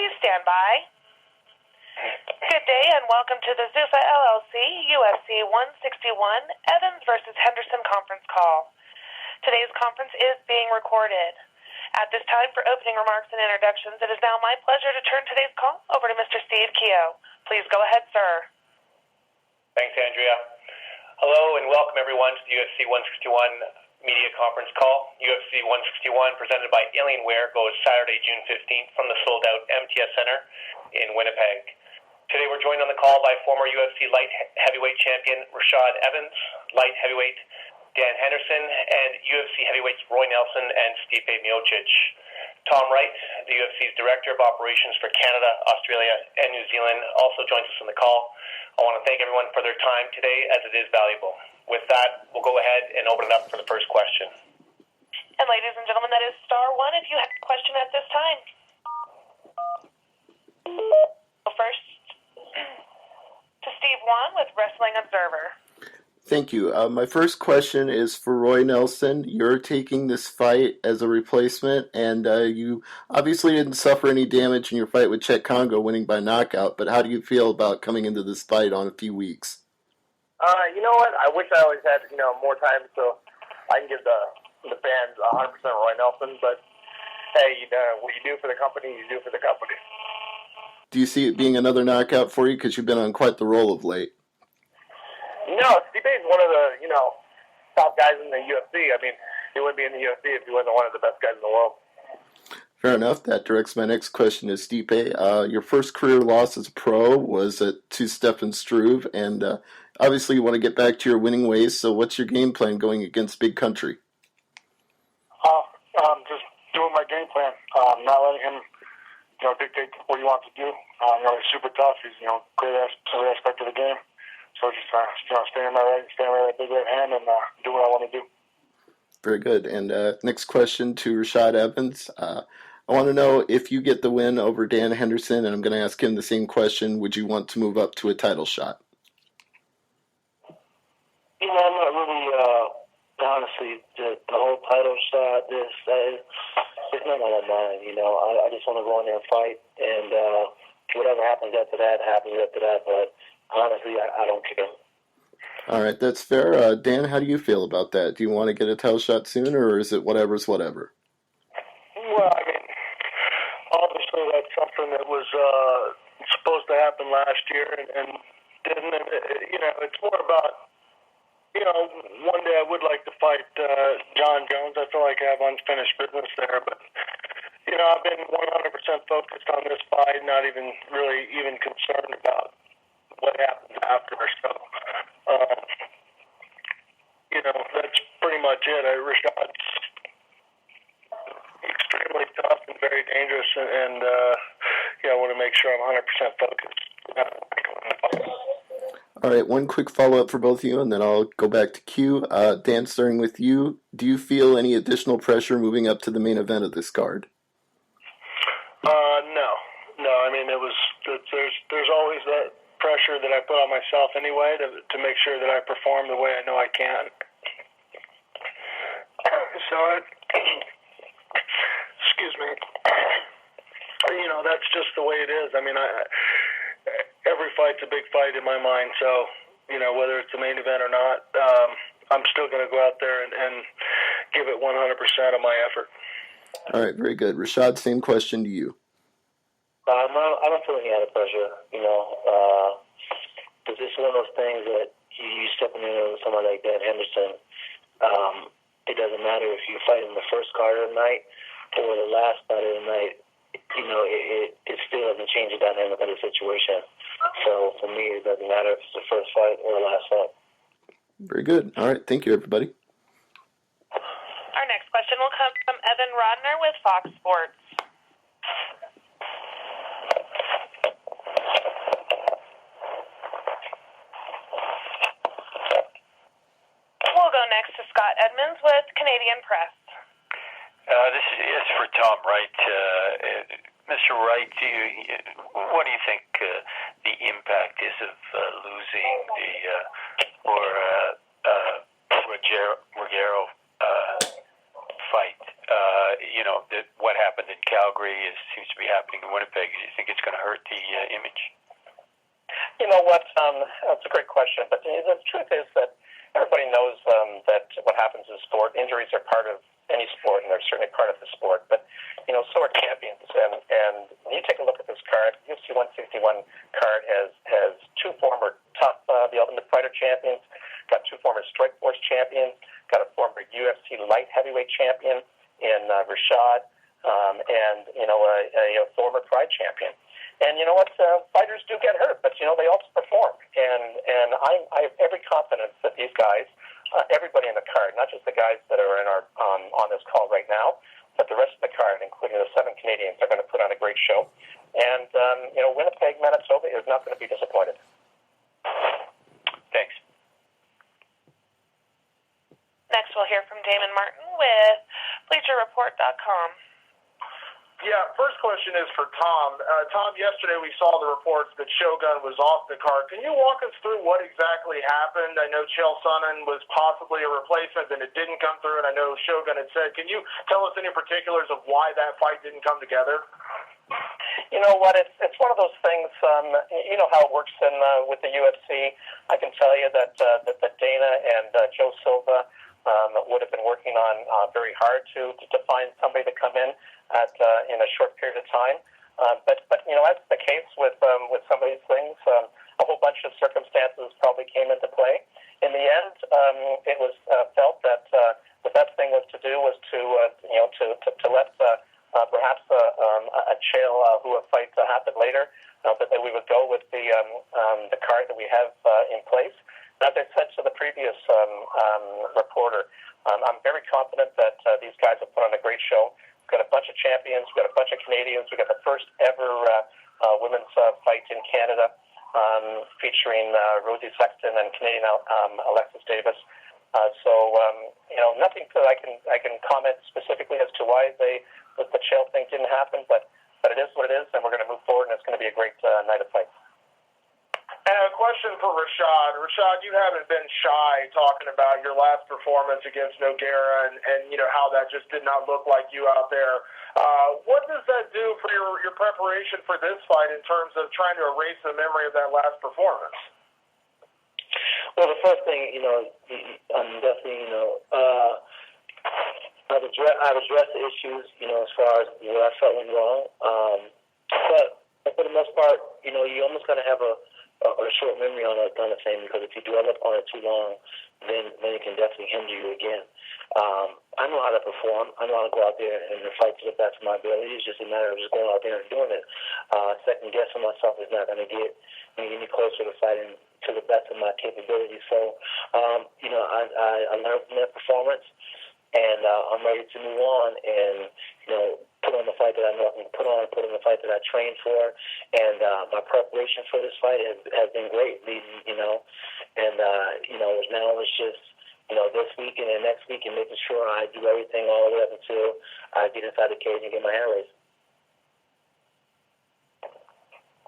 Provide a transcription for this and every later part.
Please stand by. Good day and welcome to the Zuffa LLC UFC 161 Evans versus Henderson conference call. Today's conference is being recorded. At this time, for opening remarks and introductions, it is now my pleasure to turn today's call over to Mr. Steve Keogh. Please go ahead, sir. Thanks, Andrea. Hello and welcome everyone to the UFC 161 media conference call. UFC 161 presented by Alienware goes Saturday, June 15th from the sold-out MTS Center in Winnipeg. Today we're joined on the call by former UFC light heavyweight champion Rashad Evans, light heavyweight Dan Henderson, and UFC heavyweights Roy Nelson and Stipe Miocic. Tom Wright, the UFC's Director of Operations for Canada, Australia, and New Zealand, also joins us on the call. I want to thank everyone for their time today, as it is valuable. With that, we'll go ahead and open it up for the first question. And ladies and gentlemen, that is star one if you have a question at this time. First, to Steve Wan with Wrestling Observer. Thank you. My first question is for Roy Nelson. You're taking this fight as a replacement, and you obviously didn't suffer any damage in your fight with Chet Congo, winning by knockout, but how do you feel about coming into this fight on a few weeks? You know what? I wish I always had, more time so I can give the fans 100% Roy Nelson, but hey, what you do for the company, you do for the company. Do you see it being another knockout for you? Because you've been on quite the roll of late. No, Stipe's one of the, top guys in the UFC. I mean, he wouldn't be in the UFC if he wasn't one of the best guys in the world. Fair enough. That directs my next question to Stipe. Your first career loss as a pro was to Stefan Struve, and obviously you want to get back to your winning ways, so what's your game plan going against Big Country? Just doing my game plan, not letting him, dictate what he wants to do. He's super tough. He's, great every aspect of the game. So just stay in my big right hand and do what I want to do. Very good. And next question to Rashad Evans. I want to know if you get the win over Dan Henderson, and I'm going to ask him the same question. Would you want to move up to a title shot? I'm not really, honestly, the whole title shot, it's not on my mind, I just want to go in there and fight, and whatever happens after that, but honestly, I don't care. All right, that's fair. Dan, how do you feel about that? Do you want to get a title shot sooner, or is it whatever's whatever? Well, I mean, obviously that's something that was supposed to happen last year, and didn't. It's more about, one day I would like to fight John Jones. I feel like I have unfinished business there, but, I've been 100% focused on this fight, not even really concerned about what happens after. So, that's pretty much it. Rashad's extremely tough and very dangerous, and I want to make sure I'm 100% focused. All right, one quick follow-up for both of you, and then I'll go back to Q. Dan, starting with you, do you feel any additional pressure moving up to the main event of this card? No. I mean, there's always that pressure that I put on myself anyway to make sure that I perform the way I know I can. So, excuse me. That's just the way it is. I mean, every fight's a big fight in my mind. So, whether it's the main event or not, I'm still going to go out there and give it 100% of my effort. All right, very good. Rashad, same question to you. I don't feel any other pressure, It's just one of those things that you stepping in with somebody like Dan Henderson. It doesn't matter if you fight in the first card of the night or the last fight of the night. It still doesn't change the dynamic of the situation. So for me, it doesn't matter if it's the first fight or the last fight. Very good. All right, thank you, everybody. Our next question will come from Evan Rodner with Fox Sports. We'll go next to Scott Edmonds with Canadian Press. This is for Tom Wright. Mr. Wright, what do you think the impact is of losing the Rogero fight? that what happened in Calgary seems to be happening in Winnipeg? Do you think it's going to hurt the image? You know what? That's a great question. But the truth is that everybody knows that what happens in sport, injuries are part of any sport, and they're certainly part of the sport. But, so are champions. And when you take a look at this card, UFC 161 card has two former the Ultimate Fighter champions, got two former Strikeforce champions, got a former UFC light heavyweight champion in Rashad, and, a former Pride champion. And you know what? Fighters do get hurt, but they also perform. And I have every confidence that these guys, everybody in the card, not just the guys that are in our on this call right now, but the rest of the card, including the 7 Canadians, are going to put on a great show. And Winnipeg, Manitoba is not going to be disappointed. Thanks. Next, we'll hear from Damon Martin with BleacherReport.com. Yeah, first question is for Tom. Tom, yesterday we saw the reports that Shogun was off the card. Can you walk us through what exactly happened? I know Chael Sonnen was possibly a replacement, then it didn't come through, and I know Shogun had said. Can you tell us any particulars of why that fight didn't come together? You know what? It's one of those things. You know how it works with the UFC. I can tell you that Dana and Joe Silva would have been working on very hard to find somebody to come in in a short period of time. But as the case with some of these things, a whole bunch of circumstances probably came into play. In the end, it was felt that the best thing was to do was to let perhaps a Chael Hua fight happen later, but that we would go with the card that we have in place. As I said to the previous reporter, I'm very confident that these guys have put on a great show. We've got a bunch of champions. We've got a bunch of Canadians. We've got the first ever women's fight in Canada featuring Rosie Sexton and Canadian Alexis Davis. Nothing that I can comment specifically as to why the Chael thing didn't happen, but it is what it is, and we're going to move forward, and it's going to be a great night of fights. And a question for Rashad. Rashad, you haven't been shy talking about your last performance against Nogueira and how that just did not look like you out there. What does that do for your preparation for this fight in terms of trying to erase the memory of that last performance? Well, the first thing, I'm definitely, I've addressed the issues, as far as what I felt went wrong. But for the most part, you almost got to have a short memory on a thing, because if you dwell upon it too long, then it can definitely hinder you again. I know how to perform. I know how to go out there and fight to the best of my ability. It's just a matter of just going out there and doing it. Second guessing myself is not going to get me any closer to fighting to the best of my capability. So, I learned from that performance, and I'm ready to move on and, put on the fight that I know I can put on the fight that I trained for. And my preparation for this fight has been great, and now it's just, this week and then next week, and making sure I do everything all the way up until I get inside the cage and get my hair raised.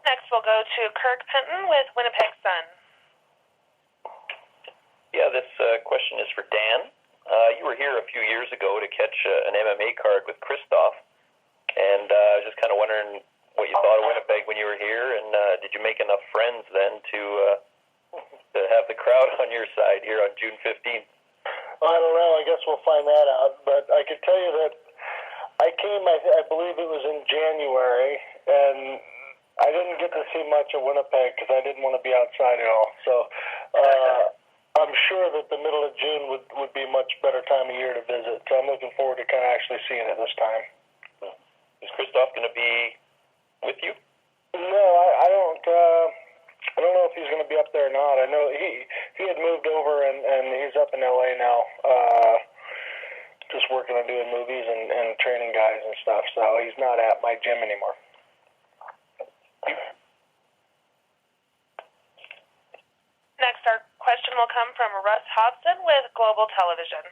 Next, we'll go to Kirk Penton with Winnipeg Sun. Yeah, this question is for Dan. You were here a few years ago to catch an MMA card with Christoph, and I was just kind of wondering what you thought of Winnipeg when you were here, and did you make enough friends then to have the crowd on your side here on June 15th? I don't know. I guess we'll find that out. But I can tell you that I came, I believe it was in January, and I didn't get to see much of Winnipeg because I didn't want to be outside at all. So I'm sure that the middle of June would be a much better time of year to visit. So I'm looking forward to kind of actually seeing it this time. Is Christoph going to be with you? No, I don't. I don't know if he's going to be up there or not. I know he had moved over and he's up in LA now, just working on doing movies and training guys and stuff. So he's not at my gym anymore. Next, our question will come from Russ Hobson with Global Television.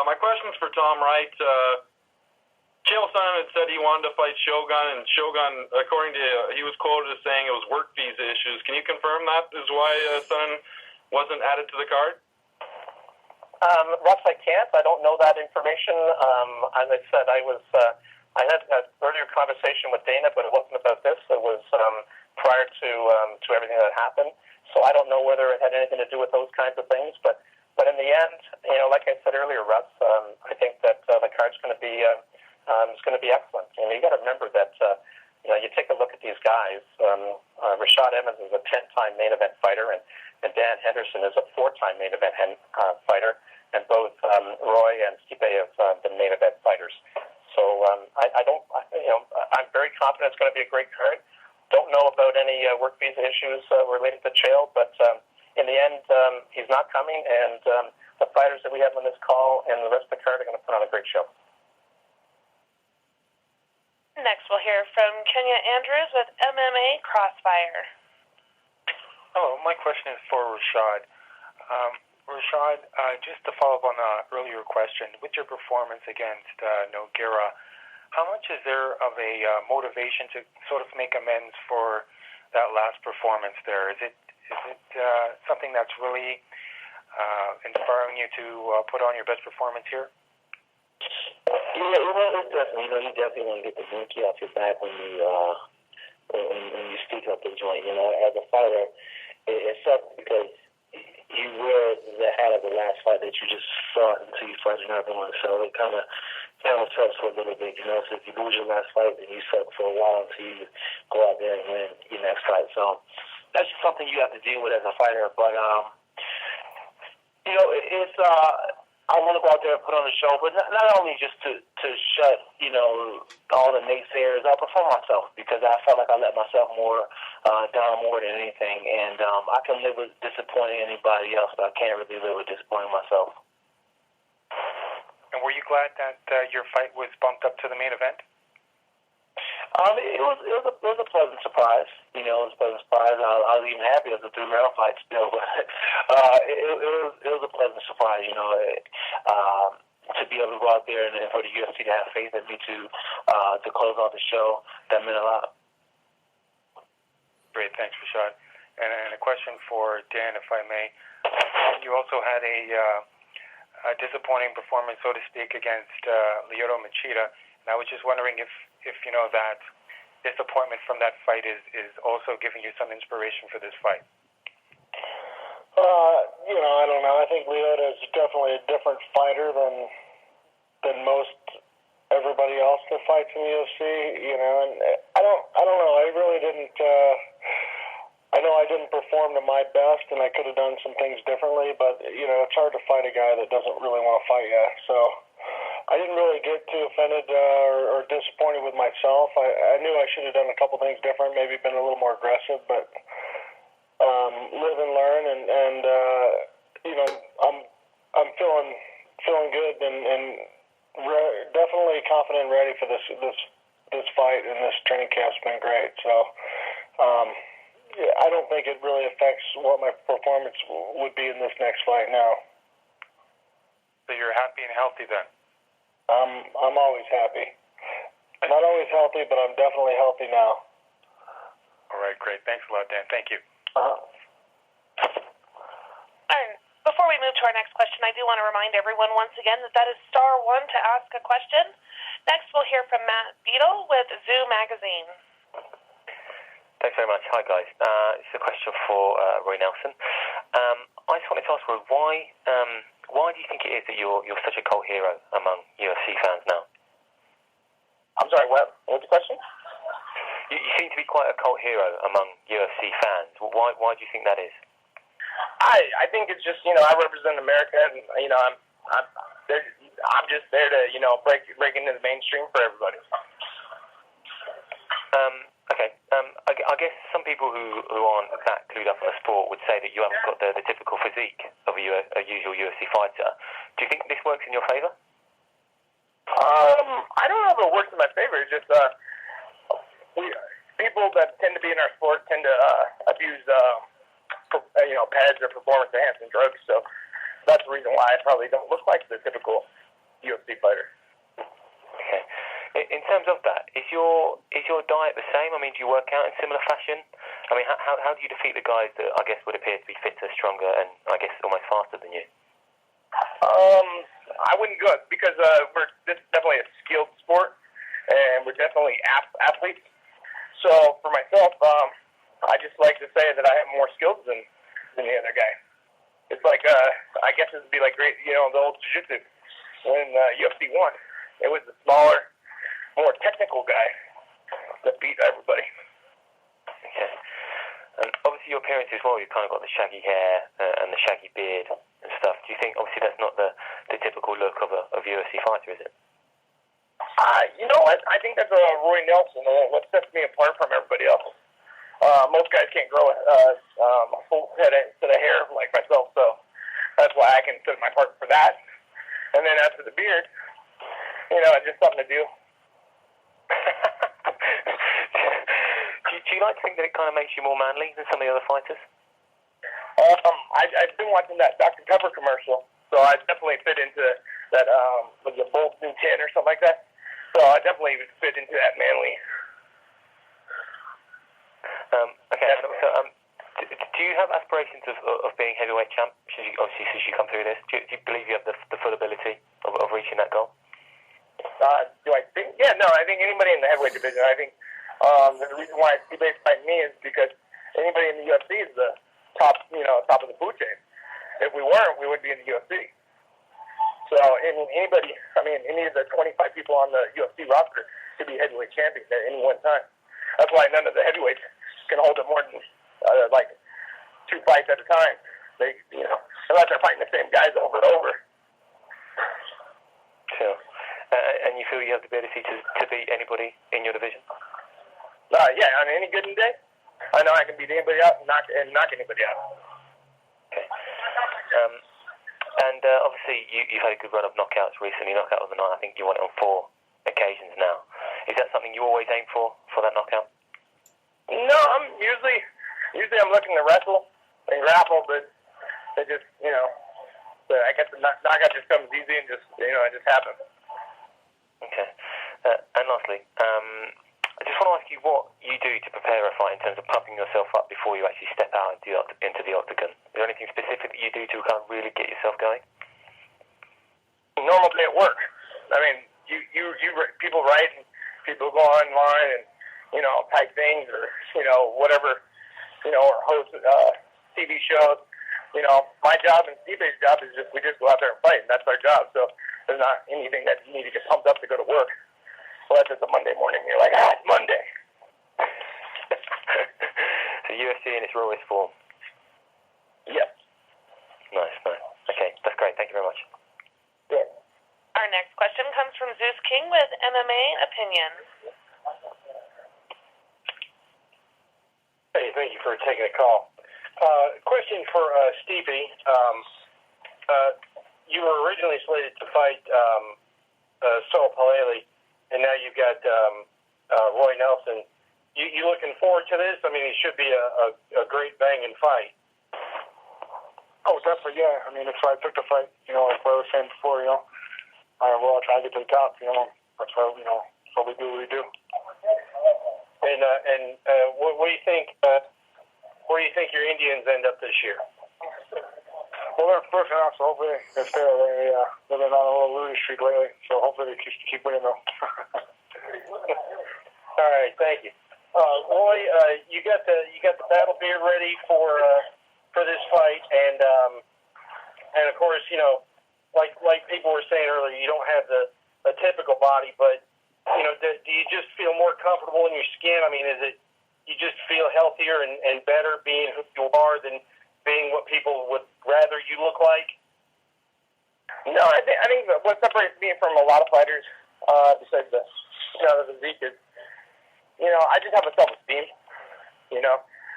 My question's for Tom Wright. Chael Sonnen had said he wanted to fight Shogun, and Shogun, according to he was quoted as saying it was work visa issues. Can you confirm that is why Sonnen wasn't added to the card? Russ, I can't. I don't know that information. As I said, I had an earlier conversation with Dana, but it wasn't about this. It was prior to everything that happened. So I don't know whether it had anything to do with those kinds of things. But in the end, like I said earlier, Russ, I think that the card's going to be it's going to be excellent. You got to remember that you take a look at these guys. Rashad Evans is a 10-time main event fighter, and Dan Henderson is a 4-time main event fighter, and both Roy and Stipe have been main event fighters. So I'm very confident it's going to be a great card. Don't know about any work visa issues related to Chael, but in the end, he's not coming, and the fighters that we have on this call and the rest of the card are going to put on a great show. Next, we'll hear from Kenya Andrews with MMA Crossfire. Oh, my question is for Rashad. Rashad, just to follow up on the earlier question, with your performance against Nogueira, how much is there of a motivation to sort of make amends for that last performance there? Is it something that's really inspiring you to put on your best performance here? Yeah, it's definitely. You definitely want to get the monkey off your back when you speak up the joint. As a fighter, it sucks because you were the head of the last fight that you just fought until you fought another one. So it kind of sucks for a little bit. So if you lose your last fight, then you suck for a while until you go out there and win your next fight. So that's just something you have to deal with as a fighter. But it's I want to go out there and put on a show, but not only just to shut all the naysayers. I perform myself because I felt like I let myself down more than anything, and I can live with disappointing anybody else, but I can't really live with disappointing myself. And were you glad that your fight was bumped up to the main event? It was a pleasant surprise. It was a pleasant surprise. I was even happy as a 3-round fight still, but it was a pleasant surprise. To be able to go out there and for the UFC to have faith in me to close out the show, that meant a lot. Great, thanks, Rashad. And a question for Dan, if I may. You also had a disappointing performance, so to speak, against Lyoto Machida. And I was just wondering if that disappointment from that fight is also giving you some inspiration for this fight. I don't know. I think Lyoto is definitely a different fighter than most everybody else that fights in the UFC. And I don't know. I really didn't. I know I didn't perform to my best, and I could have done some things differently. But it's hard to fight a guy that doesn't really want to fight you. So I didn't really get too offended or disappointed with myself. I knew I should have done a couple things different, maybe been a little more aggressive, but live and learn, and I'm feeling good and definitely confident and ready for this fight, and this training camp's been great. So I don't think it really affects what my performance would be in this next fight now. So you're happy and healthy then? I'm always happy. Not always healthy, but I'm definitely healthy now. All right, great. Thanks a lot, Dan. Thank you. And before we move to our next question, I do want to remind everyone once again that is *1 to ask a question. Next, we'll hear from Matt Beadle with Zoo Magazine. Thanks very much. Hi, guys. It's a question for Roy Nelson. I just wanted to ask Roy, why do you think it is that you're such a cult hero among UFC fans now? I'm sorry, what was the question? You seem to be quite a cult hero among UFC fans. Why do you think that is? I think it's just I represent America, and I'm just there to break into the mainstream for everybody. Okay. I guess some people who aren't that clued up on the sport would say that you haven't got the typical physique of a usual UFC fighter. Do you think this works in your favour? I don't know if it works in my favor. It's just people that tend to be in our sport tend to abuse pads or performance-enhancing drugs. So that's the reason why I probably don't look like the typical UFC fighter. Okay. In terms of that, is your diet the same? I mean, do you work out in similar fashion? I mean, how do you defeat the guys that I guess would appear to be fitter, stronger, and I guess almost faster than you? I wouldn't go because this is definitely a skilled sport, and we're definitely athletes. So for myself, I just like to say that I have more skills than the other guy. It's like I guess it would be like great, the old jiu-jitsu when UFC won. It was the smaller, more technical guy that beat everybody. Okay. And obviously your appearance as well, you've kind of got the shaggy hair and the shaggy beard and stuff. Do you think, obviously that's not the typical look of a UFC fighter, is it? You know what? I think that's Roy Nelson. What sets me apart from everybody else. Most guys can't grow a full head of hair like myself, so that's why I can set my apart for that. And then as for the beard, it's just something to do. Do you like to think that it kind of makes you more manly than some of the other fighters? I've been watching that Dr. Pepper commercial, so I definitely fit into that, was it Bold New 10 or something like that? So I definitely fit into that manly. Okay, so do you have aspirations of being heavyweight champ, obviously since you come through this? Do you believe you have the full ability of reaching that goal? Do I think? Yeah, no, I think anybody in the heavyweight division, I think the reason why Steve-A's fighting me is because anybody in the UFC is the top of the food chain. If we weren't, we wouldn't be in the UFC. So any of the 25 people on the UFC roster could be heavyweight champions at any one time. That's why none of the heavyweights can hold it more than like 2 fights at a time. They, unless they're fighting the same guys over and over. Sure. And you feel you have the ability to beat anybody in your division? Yeah, on any given day, I know I can beat anybody out and knock anybody out. Okay. And obviously you've had a good run of knockouts recently. Knockout of the night, I think you won it on 4 occasions now. Is that something you always aim for that knockout? No, I'm usually I'm looking to wrestle and grapple, but it just I guess the knockout just comes easy and just it just happens. Okay. And lastly, I just want to ask you what you do to prepare a fight in terms of pumping yourself up before you actually step out into the octagon. Is there anything specific that you do to kind of really get yourself going? Normal day at work. I mean, you people write and people go online and type things or whatever or host TV shows. My job and Steve-A's job is we just go out there and fight, and that's our job. So there's not anything that you need to get pumped up to go to work. Unless it's a Monday morning, you're like, it's Monday. So UFC in its rawest form. Yep. Nice. Okay, that's great. Thank you very much. Yeah. Our next question comes from Zeus King with MMA Opinion. Hey, thank you for taking a call. Question for Stevie. You were originally slated to fight Saul Palele, and now you've got Roy Nelson. You looking forward to this? I mean, it should be a great banging fight. Oh, definitely, yeah. I mean, if I took the fight, like what I was saying before, we're all trying to get to the top, That's what, what we do. And what do you think? Where do you think your Indians end up this year? Well, they're first and out, so hopefully they've been on a little losing streak lately, so hopefully they keep winning though. All right, thank you. Roy, you got the battle beard ready for this fight, and of course, like people were saying earlier, you don't have a typical body, but do you just feel more comfortable in your skin? I mean, is it you just feel healthier and better being who you are than being what people would rather you look like? No, I think what separates me from a lot of fighters, besides the physique, is I just have a self-esteem.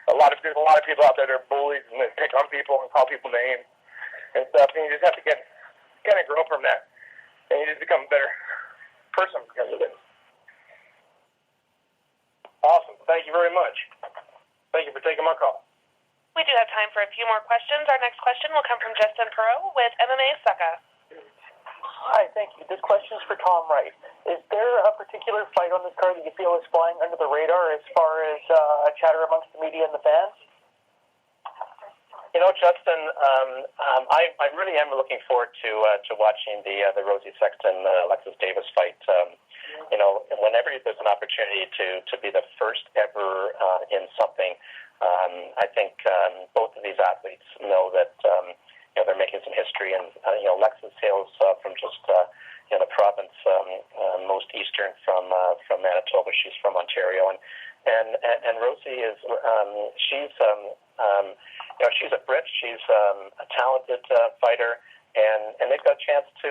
A lot of people out there that are bullies and they pick on people and call people names and stuff, and you just have to kind of grow from that, and you just become a better person because of it. Awesome. Thank you very much. Thank you for taking my call. We do have time for a few more questions. Our next question will come from Justin Perot with MMA Succa. Hi, thank you. This question is for Tom Wright. Is there a particular fight on this card that you feel is flying under the radar as far as chatter amongst the media and the fans? Justin, I really am looking forward to watching the Rosie Sexton Alexis Davis fight. Whenever there's an opportunity to be the first ever in something, I think both of these athletes know that they're making some history. And Alexis hails from just the province most eastern from Manitoba. She's from Ontario, and Rosie is she's a Brit. She's a talented fighter, and they've got a chance to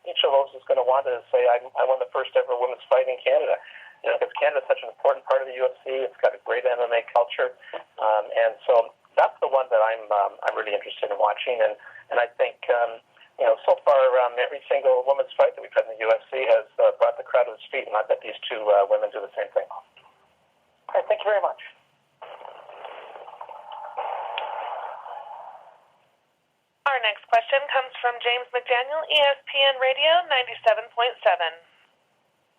each of those is going to want to say I won the first ever women's fight in Canada. Because Canada is such an important part of the UFC. It's got a great MMA culture, and so that's the one that I'm really interested in watching. And I think so far every single women's fight that we've had in the UFC has brought the crowd to its feet, and I bet these two women do the same thing. All right, thank you very much. Our next question comes from James McDaniel, ESPN Radio 97.7.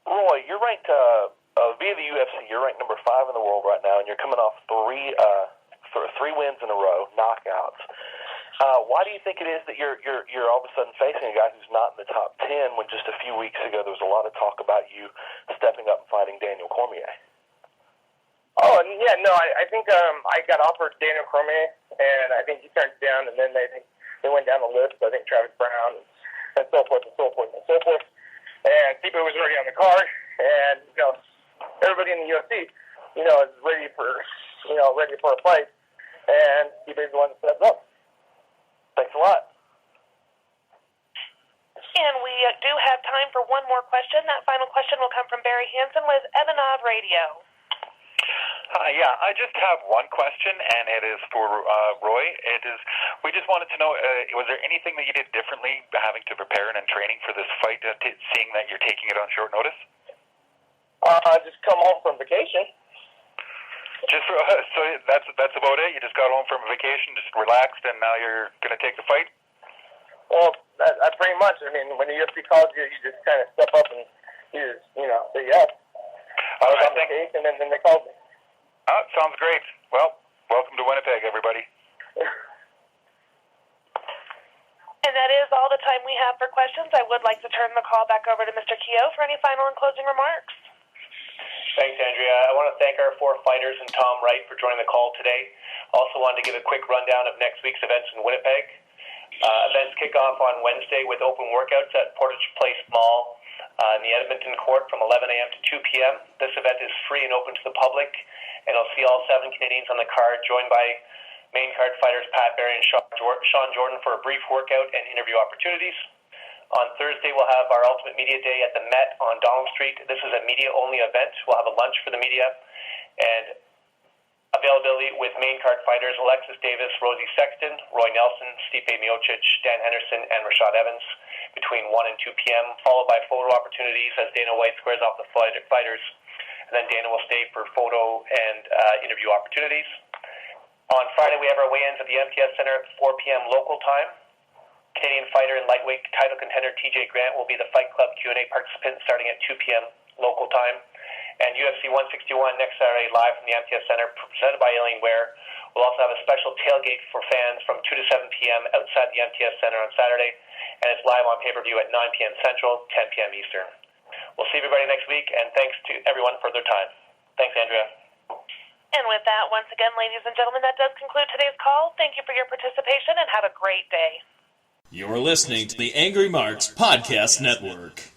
Roy, you're ranked via the UFC. You're ranked number 5 in the world right now, and you're coming off three wins in a row, knockouts. Why do you think it is that you're all of a sudden facing a guy who's not in the top 10 when just a few weeks ago there was a lot of talk about you stepping up and fighting Daniel Cormier? Oh, yeah, no, I think I got offered Daniel Cormier, and I think he turned it down, and then they went down the list. I think Travis Brown and so forth and so forth and so forth. And Stipe was already on the card, and everybody in the UFC, is ready for a fight, and Stipe is the one that steps up. Thanks a lot. And we do have time for one more question. That final question will come from Barry Hansen with Evanov Radio. Yeah, I just have one question, and it is for Roy. We just wanted to know, was there anything that you did differently having to prepare and in training for this fight, seeing that you're taking it on short notice? Just come home from vacation. So that's about it? You just got home from vacation, just relaxed, and now you're going to take the fight? Well, that pretty much. I mean, when the UFC calls you, you just kind of step up and you just, say yes. I was on vacation, and then they called me. Oh, sounds great. Well, welcome to Winnipeg, everybody. And that is all the time we have for questions. I would like to turn the call back over to Mr. Keogh for any final and closing remarks. Thanks, Andrea. I want to thank our 4 fighters and Tom Wright for joining the call today. Also wanted to give a quick rundown of next week's events in Winnipeg. Events kick off on Wednesday with open workouts at Portage Place Mall in the Edmonton Court from 11 a.m. to 2 p.m. This event is free and open to the public, and I'll see all 7 Canadians on the card, joined by main card fighters Pat Barry and Sean Jordan for a brief workout and interview opportunities. On Thursday, we'll have our Ultimate Media Day at the Met on Donald Street. This is a media-only event. We'll have a lunch for the media, and availability with main card fighters Alexis Davis, Rosie Sexton, Roy Nelson, Stipe Miocic, Dan Henderson, and Rashad Evans between 1 and 2 p.m., followed by photo opportunities as Dana White squares off the fighters, and then Dana will stay for photo and interview opportunities. On Friday, we have our weigh-ins at the MTS Center at 4 p.m. local time. Canadian fighter and lightweight title contender TJ Grant will be the Fight Club Q&A participant starting at 2 p.m. local time. And UFC 161 next Saturday live from the MTS Center, presented by Aileen Ware. We'll also have a special tailgate for fans from 2 to 7 p.m. outside the MTS Center on Saturday, and it's live on pay-per-view at 9 p.m. Central, 10 p.m. Eastern. We'll see everybody next week, and thanks to everyone for their time. Thanks, Andrea. And with that, once again, ladies and gentlemen, that does conclude today's call. Thank you for your participation, and have a great day. You're listening to the Angry Marks Podcast Network.